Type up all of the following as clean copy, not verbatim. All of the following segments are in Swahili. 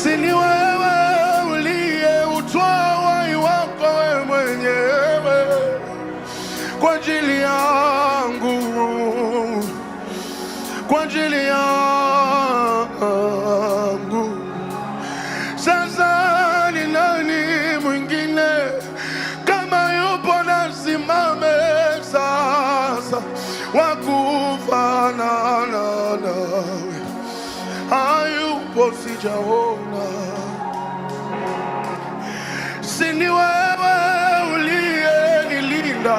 Si ni wewe uliyeutoa uhai wako wewe mwenyewe kwa ajili yangu, kwa ajili yangu. Sasa ni nani mwingine kama yupo nasimame sasa wakufanana nawe? Hayupo, sijaona. Si ni wewe uliyenilinda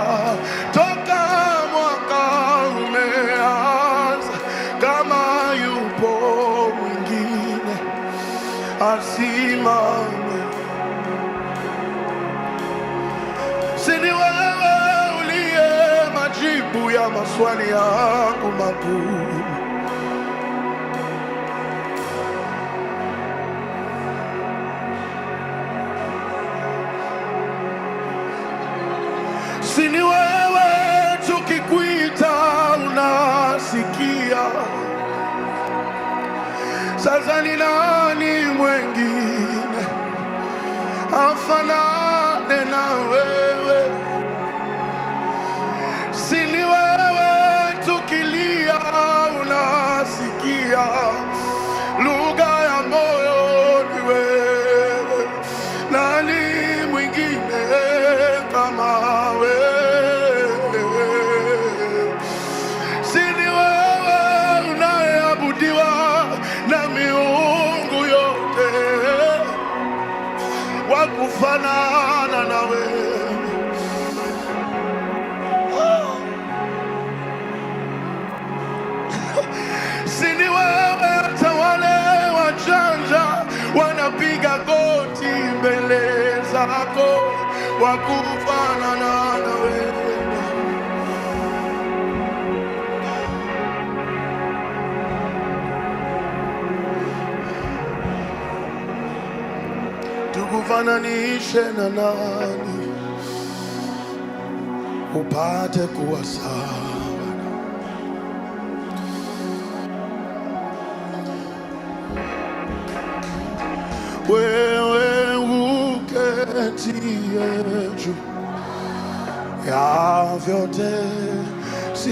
toka mwaka umeanza, kama yupo mwingine asimame. Si ni wewe uliye majibu ya maswali yangu magumu. Si ni wewe tukikuita unasikia. Sasa ni nani mwingine afanane na wewe? Si ni wewe tukilia unasikia. Lugha ya moyo ni wewe. Nani mwingine kama wewe? Si ni wewe unayeabudiwa na miungu yote, wakufanana na wewe? Si ni wewe hata wale wajanja wanapiga goti mbele zako, wakufanana na wewe? Tukufananishe na nani upate kuwa sawa? Wewe uketie juu ya vyote, si